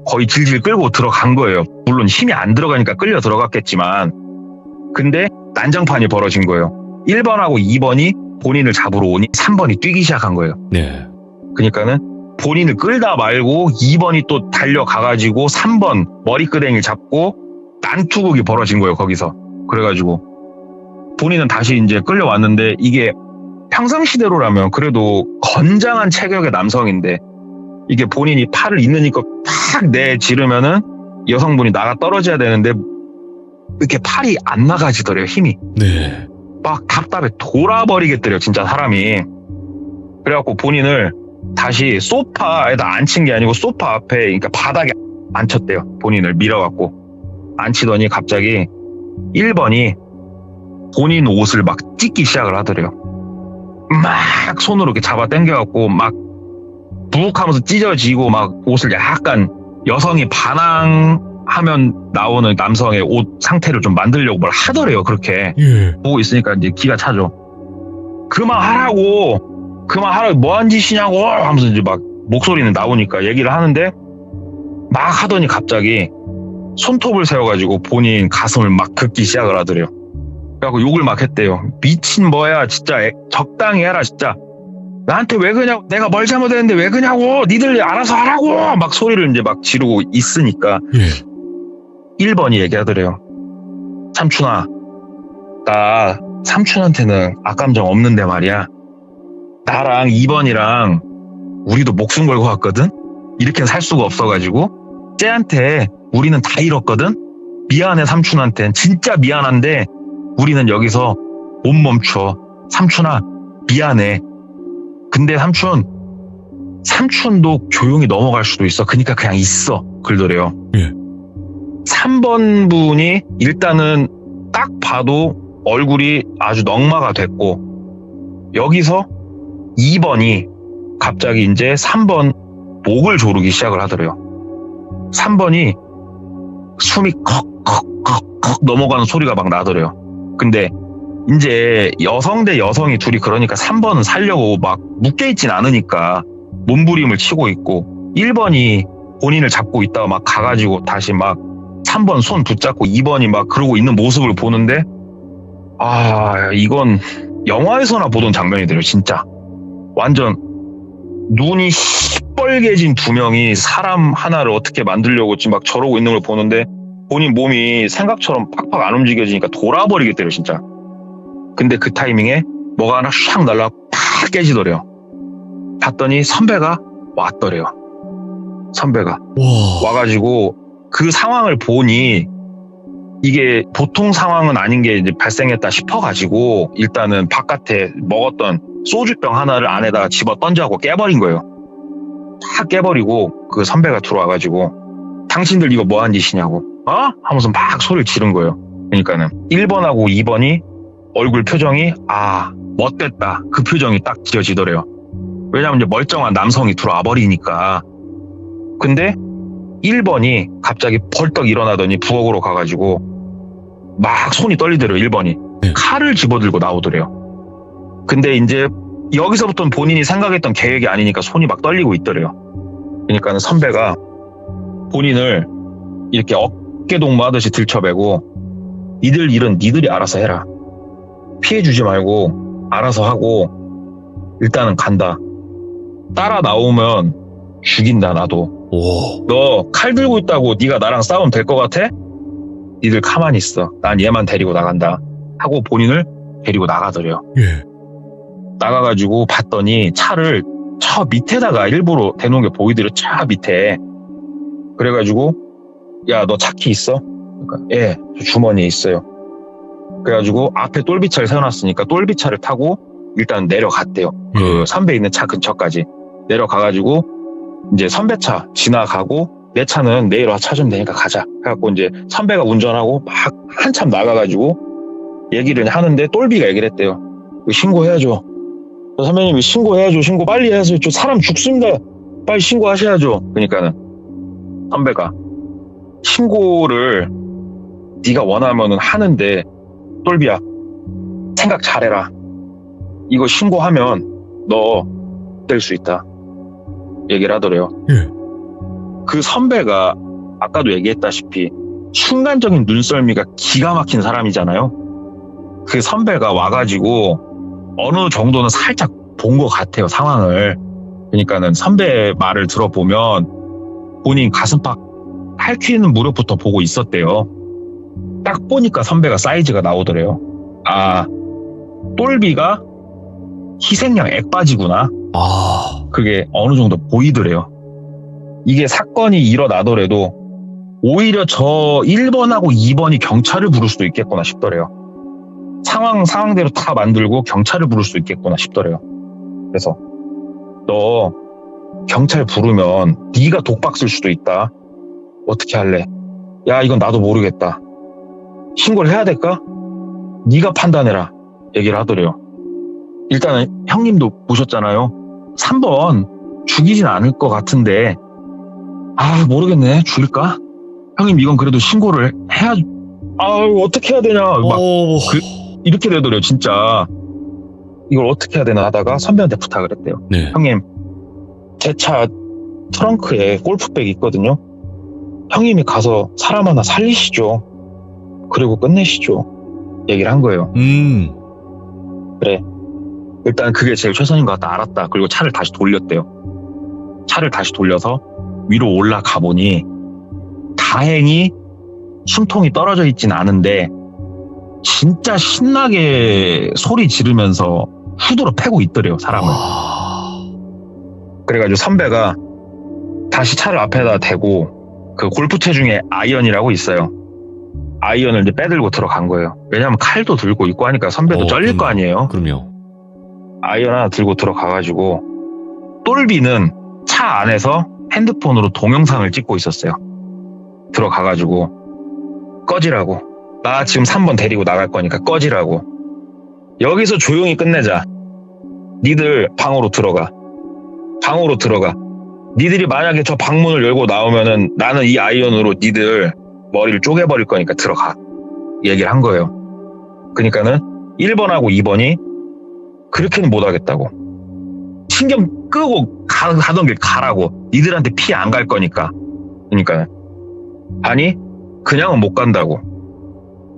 거의 질질 끌고 들어간 거예요. 물론 힘이 안 들어가니까 끌려 들어갔겠지만 근데 난장판이 벌어진 거예요. 1번하고 2번이 본인을 잡으러 오니 3번이 뛰기 시작한 거예요. 네. 그러니까는 본인을 끌다 말고 2번이 또 달려가가지고 3번 머리끄댕이를 잡고 난투극이 벌어진 거예요. 거기서. 그래가지고 본인은 다시 이제 끌려왔는데 이게 평상시대로라면 그래도 건장한 체격의 남성인데 이게 본인이 팔을 있는 힘껏 팍 내지르면은 여성분이 나가 떨어져야 되는데 이렇게 팔이 안 나가지더래요. 힘이. 네. 막 답답해 돌아버리겠더래요. 진짜 사람이. 그래갖고 본인을 다시 소파에다 앉힌 게 아니고 소파 앞에 그러니까 바닥에 앉혔대요. 본인을 밀어갖고 앉히더니 갑자기 1번이 본인 옷을 막 찢기 시작을 하더래요. 막 손으로 이렇게 잡아 당겨갖고 막 묵 하면서 찢어지고 막 옷을 약간 여성이 반항하면 나오는 남성의 옷 상태를 좀 만들려고 뭘 하더래요. 그렇게 예. 보고 있으니까 이제 기가 차죠. 그만하라고 뭐한 짓이냐고 하면서 이제 막 목소리는 나오니까 얘기를 하는데 막 하더니 갑자기 손톱을 세워가지고 본인 가슴을 막 긁기 시작을 하더래요. 그래갖고 욕을 막 했대요. 미친 뭐야 진짜 적당히 해라 진짜. 나한테 왜 그냐고 내가 뭘 잘못했는데 왜 그냐고 니들 알아서 하라고 막 소리를 이제 막 지르고 있으니까 예. 1번이 얘기하더래요. 삼촌아 나 삼촌한테는 악감정 없는데 말이야. 나랑 2번이랑 우리도 목숨 걸고 왔거든? 이렇게는 살 수가 없어가지고 쟤한테 우리는 다 잃었거든? 미안해 삼촌한텐 진짜 미안한데 우리는 여기서 못 멈춰. 삼촌아 미안해. 근데 삼촌도 조용히 넘어갈 수도 있어. 그러니까 그냥 있어. 그러더래요. 예. 3번 분이 일단은 딱 봐도 얼굴이 아주 넉마가 됐고 여기서 2번이 갑자기 이제 3번 목을 조르기 시작을 하더래요. 3번이 숨이 컥컥컥컥 넘어가는 소리가 막 나더래요. 근데 이제 여성 대 여성이 둘이 그러니까 3번은 살려고 막 묶여있진 않으니까 몸부림을 치고 있고 1번이 본인을 잡고 있다가 막 가가지고 다시 막 3번 손 붙잡고 2번이 막 그러고 있는 모습을 보는데 아 이건 영화에서나 보던 장면이더래요. 진짜 완전 눈이 시뻘개진 두 명이 사람 하나를 어떻게 만들려고 지금 막 저러고 있는 걸 보는데 본인 몸이 생각처럼 팍팍 안 움직여지니까 돌아버리겠대요 진짜. 근데 그 타이밍에 뭐가 하나 샥 날라 팍 깨지더래요. 봤더니 선배가 왔더래요. 선배가 와가지고 그 상황을 보니 이게 보통 상황은 아닌 게 이제 발생했다 싶어가지고 일단은 바깥에 먹었던 소주병 하나를 안에다가 집어 던져갖고 깨버린 거예요. 다 깨버리고 그 선배가 들어와가지고 당신들 이거 뭐한 짓이냐고 하면서 막 소리를 지른 거예요. 그러니까는 1번하고 2번이 얼굴 표정이 멋됐다 그 표정이 딱 지어지더래요. 왜냐면 이제 멀쩡한 남성이 들어와 버리니까. 근데 1번이 갑자기 벌떡 일어나더니 부엌으로 가가지고 막 손이 떨리더래요. 1번이 칼을 집어들고 나오더래요. 근데 이제 여기서부터는 본인이 생각했던 계획이 아니니까 손이 막 떨리고 있더래요. 그러니까 선배가 본인을 이렇게 어깨동무하듯이 들쳐매고 니들 일은 니들이 알아서 해라. 피해주지 말고 알아서 하고 일단은 간다. 따라 나오면 죽인다 나도. 너 칼 들고 있다고 네가 나랑 싸우면 될 것 같아? 니들 가만히 있어. 난 얘만 데리고 나간다. 하고 본인을 데리고 나가더래요. 예. 나가가지고 봤더니 차를 저 밑에다가 일부러 대놓은 게 보이더래. 차 밑에. 그래가지고 야, 너 차키 있어? 그러니까 예, 저 주머니에 있어요. 그래가지고 앞에 똘비차를 세워놨으니까 똘비차를 타고 일단 내려갔대요. 그 선배 있는 차 근처까지 내려가가지고 이제 선배 차 지나가고 내 차는 내일 와서 찾으면 되니까 가자. 해갖고 이제 선배가 운전하고 막 한참 나가가지고 얘기를 하는데 똘비가 얘기를 했대요. 이거 신고해야죠. 선배님 이거 신고해야죠. 신고 빨리 해야죠. 저 사람 죽습니다. 빨리 신고하셔야죠. 그러니까는 선배가 신고를 네가 원하면은 하는데 똘비야 생각 잘해라. 이거 신고하면 너 될 수 있다. 얘기를 하더래요. 예. 그 선배가 아까도 얘기했다시피 순간적인 눈썰미가 기가 막힌 사람이잖아요. 그 선배가 와가지고 어느 정도는 살짝 본 것 같아요, 상황을. 그러니까는 선배 말을 들어보면 본인 가슴팍 핥히는 무렵부터 보고 있었대요. 딱 보니까 선배가 사이즈가 나오더래요. 아, 똘비가 희생양 액바지구나. 아, 그게 어느 정도 보이더래요. 이게 사건이 일어나더라도 오히려 저 1번하고 2번이 경찰을 부를 수도 있겠구나 싶더래요. 상황대로 다 만들고 경찰을 부를 수도 있겠구나 싶더래요. 그래서 너 경찰 부르면 네가 독박 쓸 수도 있다. 어떻게 할래? 야, 이건 나도 모르겠다. 신고를 해야 될까? 네가 판단해라. 얘기를 하더래요. 일단은 형님도 보셨잖아요. 3번 죽이진 않을 것 같은데 아, 모르겠네. 죽일까? 형님 이건 그래도 신고를 해야. 아, 어떻게 해야 되냐 막 이렇게 되더래요. 진짜 이걸 어떻게 해야 되나 하다가 선배한테 부탁을 했대요. 네. 형님 제 차 트렁크에 골프백이 있거든요. 형님이 가서 사람 하나 살리시죠. 그리고 끝내시죠. 얘기를 한 거예요. 그래. 일단 그게 제일 최선인 것 같다. 알았다. 그리고 차를 다시 돌렸대요. 차를 다시 돌려서 위로 올라가 보니 다행히 숨통이 떨어져 있진 않은데 진짜 신나게 소리 지르면서 후드로 패고 있더래요, 사람을. 그래가지고 선배가 다시 차를 앞에다 대고 그 골프채 중에 아이언이라고 있어요. 아이언을 이제 빼들고 들어간 거예요. 왜냐면 칼도 들고 있고 하니까 선배도 쩔릴 거 아니에요. 그럼요. 아이언 하나 들고 들어가가지고 똘비는 차 안에서 핸드폰으로 동영상을 찍고 있었어요. 들어가가지고 꺼지라고. 나 지금 3번 데리고 나갈 거니까 꺼지라고. 여기서 조용히 끝내자. 니들 방으로 들어가. 방으로 들어가. 니들이 만약에 저 방문을 열고 나오면은 나는 이 아이언으로 니들 머리를 쪼개버릴 거니까 들어가. 얘기를 한 거예요. 그러니까는 1번하고 2번이 그렇게는 못하겠다고. 신경 끄고 가던 길 가라고. 니들한테 피해 안 갈 거니까. 그러니까 아니 그냥은 못 간다고.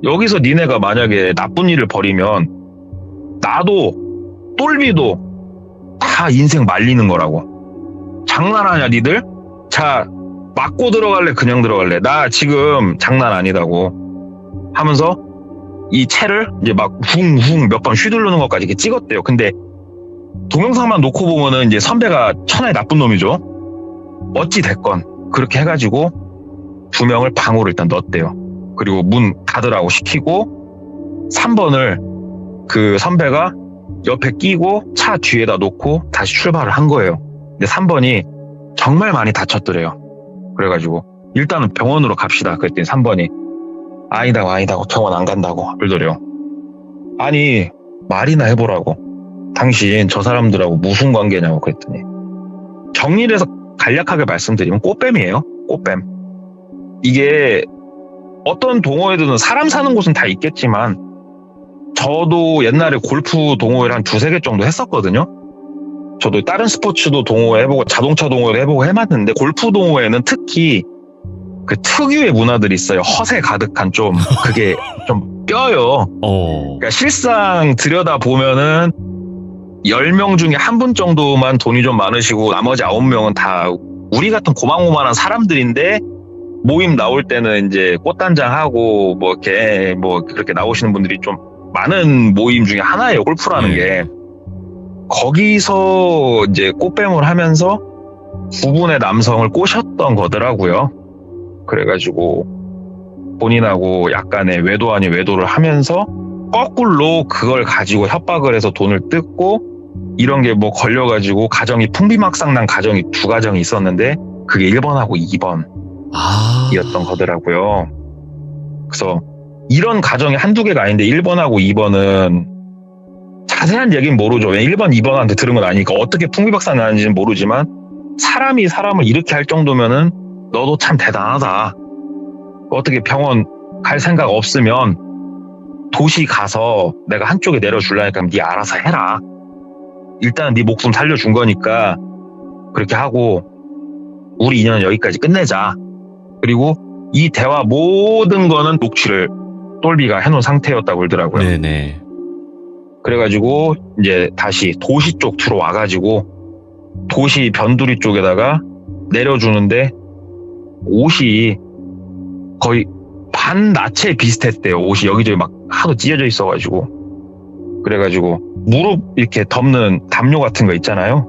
여기서 니네가 만약에 나쁜 일을 벌이면 나도 똘비도 다 인생 말리는 거라고. 장난하냐 니들? 자, 맞고 들어갈래 그냥 들어갈래? 나 지금 장난 아니다고 하면서 이 채를 이제 막 붕붕 몇 번 휘두르는 것까지 이렇게 찍었대요. 근데 동영상만 놓고 보면은 이제 선배가 천하의 나쁜 놈이죠. 어찌 됐건 그렇게 해가지고 2명을 방으로 일단 넣었대요. 그리고 문 닫으라고 시키고 3번을 그 선배가 옆에 끼고 차 뒤에다 놓고 다시 출발을 한 거예요. 근데 3번이 정말 많이 다쳤더래요. 그래가지고 일단은 병원으로 갑시다. 그랬더니 3번이 아니다고 병원 안 간다고 그러더래요. 아니 말이나 해보라고. 당신 저 사람들하고 무슨 관계냐고 그랬더니 정리를 해서 간략하게 말씀드리면 꽃뱀이에요. 꽃뱀. 이게 어떤 동호회든 사람 사는 곳은 다 있겠지만 저도 옛날에 골프 동호회를 한 2-3개 정도 했었거든요. 저도 다른 스포츠도 동호회 해보고 자동차 동호회도 해보고 해봤는데 골프 동호회는 특히 그 특유의 문화들이 있어요. 허세 가득한 좀 그게 좀 껴요. 그러니까 실상 들여다보면은 10명 중에 1분 정도만 돈이 좀 많으시고 나머지 9명은 다 우리 같은 고만고만한 사람들인데 모임 나올 때는 이제 꽃단장하고 뭐 이렇게 뭐 그렇게 나오시는 분들이 좀 많은 모임 중에 하나예요. 골프라는 네. 게. 거기서 이제 꽃뱀을 하면서 두 분의 남성을 꼬셨던 거더라고요. 그래가지고 본인하고 약간의 외도 아닌 외도를 하면서 거꾸로 그걸 가지고 협박을 해서 돈을 뜯고 이런 게 뭐 걸려가지고 가정이 풍비박산난 가정이 두 가정이 있었는데 그게 1번하고 2번이었던 거더라고요. 그래서 이런 가정이 한두 개가 아닌데 1번하고 2번은 자세한 얘기는 모르죠. 왜 1번, 2번한테 들은 건 아니니까 어떻게 풍비박산 나는지는 모르지만 사람이 사람을 이렇게 할 정도면은 너도 참 대단하다. 어떻게 병원 갈 생각 없으면 도시 가서 내가 한쪽에 내려줄라니까 네 알아서 해라. 일단 네 목숨 살려준 거니까 그렇게 하고 우리 인연은 여기까지 끝내자. 그리고 이 대화 모든 거는 녹취를 똘비가 해놓은 상태였다고 그러더라고요. 네네. 그래가지고 이제 다시 도시 쪽 들어와가지고 도시 변두리 쪽에다가 내려주는데 옷이 거의 반나체 비슷했대요. 옷이 여기저기 막 하도 찢어져 있어가지고. 그래가지고 무릎 이렇게 덮는 담요 같은 거 있잖아요.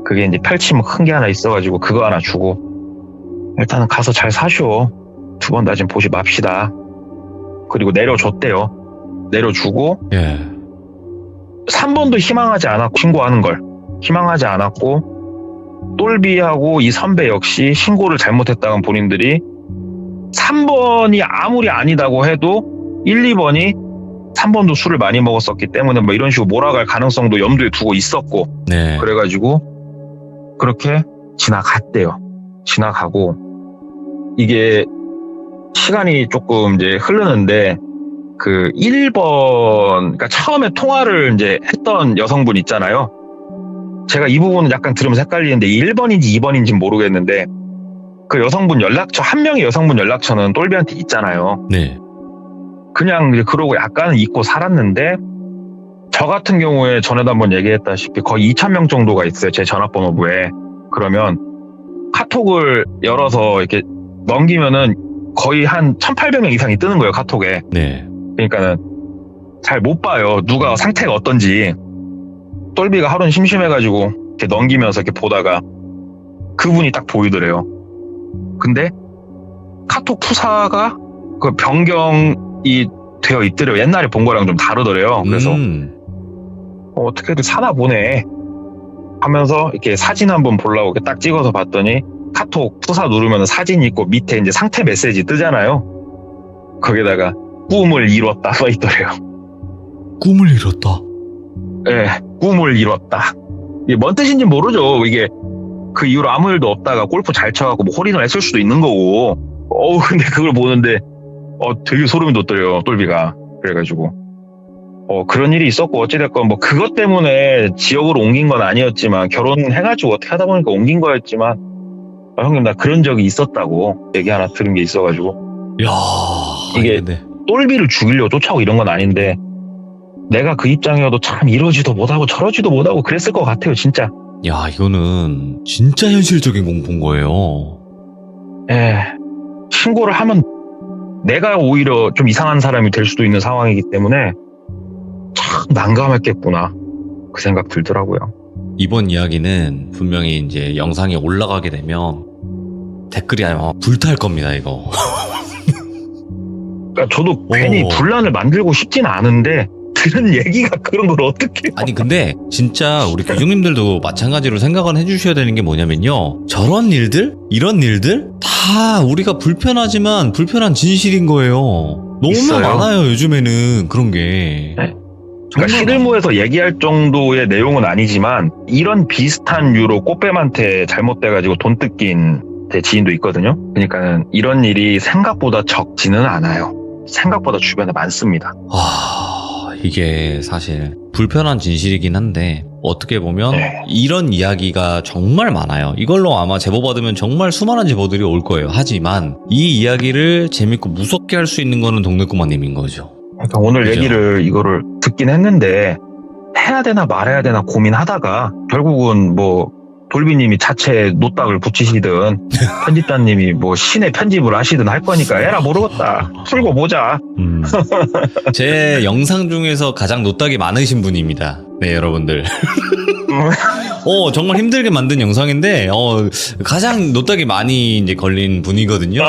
그게 이제 펼치면 큰 게 하나 있어가지고 그거 하나 주고 일단은 가서 잘 사쇼. 두 번 다진 보지 맙시다. 그리고 내려줬대요. 내려주고 예. 3번도 희망하지 않았고 신고하는 걸 희망하지 않았고 똘비하고 이 선배 역시 신고를 잘못했다는 본인들이 3번이 아무리 아니다고 해도 1, 2번이 3번도 술을 많이 먹었었기 때문에 뭐 이런 식으로 몰아갈 가능성도 염두에 두고 있었고 네. 그래가지고 그렇게 지나갔대요. 지나가고 이게 시간이 조금 이제 흐르는데 그 1번 그러니까 처음에 통화를 이제 했던 여성분 있잖아요. 제가 이 부분은 약간 들으면서 헷갈리는데 1번인지 2번인지 모르겠는데 그 여성분 연락처 한 명의 여성분 연락처는 똘비한테 있잖아요. 네. 그냥 이제 그러고 약간은 잊고 살았는데 저 같은 경우에 전에도 한번 얘기했다시피 거의 2,000명 정도가 있어요. 제 전화번호부에. 그러면 카톡을 열어서 이렇게 넘기면은 거의 한 1,800명 이상이 뜨는 거예요. 카톡에. 네. 그러니까는 잘 못 봐요. 누가 상태가 어떤지. 똘비가 하루는 심심해가지고 이렇게 넘기면서 이렇게 보다가 그분이 딱 보이더래요. 근데 카톡 투사가 그 변경이 되어 있더래요. 옛날에 본 거랑 좀 다르더래요. 그래서 어떻게든 사나 보네 하면서 이렇게 사진 한번 보려고 이렇게 딱 찍어서 봤더니 카톡 투사 누르면 사진 있고 밑에 이제 상태 메시지 뜨잖아요. 거기다가 꿈을 이뤘다 써 있더래요. 꿈을 이뤘다. 예, 꿈을 이뤘다. 이게 뭔 뜻인지 모르죠. 이게 그 이후로 아무 일도 없다가 골프 잘 쳐갖고 뭐 홀인을 했을 수도 있는 거고. 근데 그걸 보는데 되게 소름이 돋더래요. 똘비가. 그래가지고 그런 일이 있었고 어찌됐건 뭐 그것 때문에 지역으로 옮긴 건 아니었지만 결혼해가지고 어떻게 하다 보니까 옮긴 거였지만 형님 나 그런 적이 있었다고 얘기 하나 들은 게 있어가지고 야 이게 네. 똘비를 죽이려고 쫓아오고 이런 건 아닌데 내가 그 입장이어도 참 이러지도 못하고 저러지도 못하고 그랬을 것 같아요 진짜. 야 이거는 진짜 현실적인 공포인 거예요. 신고를 하면 내가 오히려 좀 이상한 사람이 될 수도 있는 상황이기 때문에 참 난감했겠구나 그 생각 들더라고요. 이번 이야기는 분명히 이제 영상이 올라가게 되면 댓글이 아마 불탈 겁니다 이거. 그러니까 저도 오. 괜히 분란을 만들고 싶진 않은데 들은 얘기가 그런 걸 어떻게 아니 근데 진짜 우리 교주님들도 마찬가지로 생각을 해주셔야 되는 게 뭐냐면요, 저런 일들 이런 일들 다 우리가 불편하지만 불편한 진실인 거예요. 너무 있어요. 많아요 요즘에는 그런 게. 네. 그러니까 시들모에서 얘기할 정도의 내용은 아니지만 이런 비슷한 유로 꽃뱀한테 잘못돼가지고 돈 뜯긴 제 지인도 있거든요. 그러니까는 이런 일이 생각보다 적지는 않아요. 생각보다 주변에 많습니다. 이게 사실 불편한 진실이긴 한데 어떻게 보면 네. 이런 이야기가 정말 많아요. 이걸로 아마 제보 받으면 정말 수많은 제보들이 올 거예요. 하지만 이 이야기를 재밌고 무섭게 할 수 있는 거는 동네꼬마님인 거죠. 그러니까 오늘 그죠? 얘기를 이거를 듣긴 했는데 해야 되나 말아야 되나 고민하다가 결국은 뭐 돌비님이 자체 노딱을 붙이시든 편집자님이 뭐 신의 편집을 하시든 할 거니까 에라 모르겠다. 풀고 보자. 제 영상 중에서 가장 노딱이 많으신 분입니다. 네, 여러분들. 정말 힘들게 만든 영상인데, 가장 노딱이 많이 이제 걸린 분이거든요.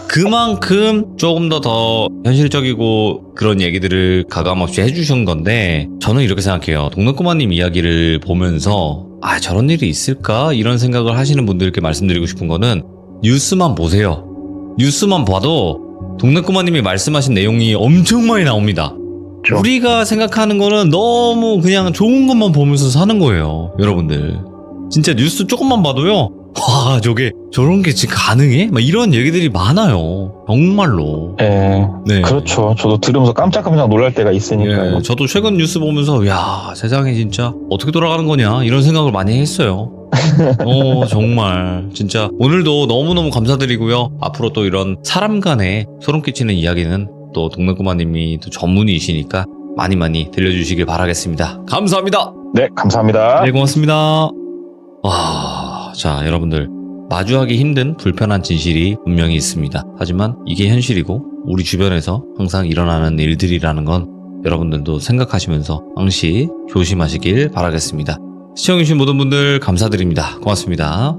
그만큼 조금 더 현실적이고 그런 얘기들을 가감없이 해주신 건데, 저는 이렇게 생각해요. 동네꼬마님 이야기를 보면서, 저런 일이 있을까? 이런 생각을 하시는 분들께 말씀드리고 싶은 거는, 뉴스만 보세요. 뉴스만 봐도, 동네꼬마님이 말씀하신 내용이 엄청 많이 나옵니다. 그렇죠. 우리가 생각하는 거는 너무 그냥 좋은 것만 보면서 사는 거예요, 여러분들. 진짜 뉴스 조금만 봐도요, 와, 저런 게 지금 가능해? 막 이런 얘기들이 많아요. 정말로. 네. 그렇죠. 저도 들으면서 깜짝깜짝 놀랄 때가 있으니까요. 예, 저도 최근 뉴스 보면서, 야, 세상에 진짜 어떻게 돌아가는 거냐, 이런 생각을 많이 했어요. 정말. 진짜 오늘도 너무너무 감사드리고요. 앞으로 또 이런 사람 간에 소름 끼치는 이야기는 또 동네꼬마님이 또 전문이시니까 많이 들려주시길 바라겠습니다. 감사합니다. 네, 감사합니다. 네, 고맙습니다. 자, 여러분들. 마주하기 힘든 불편한 진실이 분명히 있습니다. 하지만 이게 현실이고 우리 주변에서 항상 일어나는 일들이라는 건 여러분들도 생각하시면서 항시 조심하시길 바라겠습니다. 시청해주신 모든 분들 감사드립니다. 고맙습니다.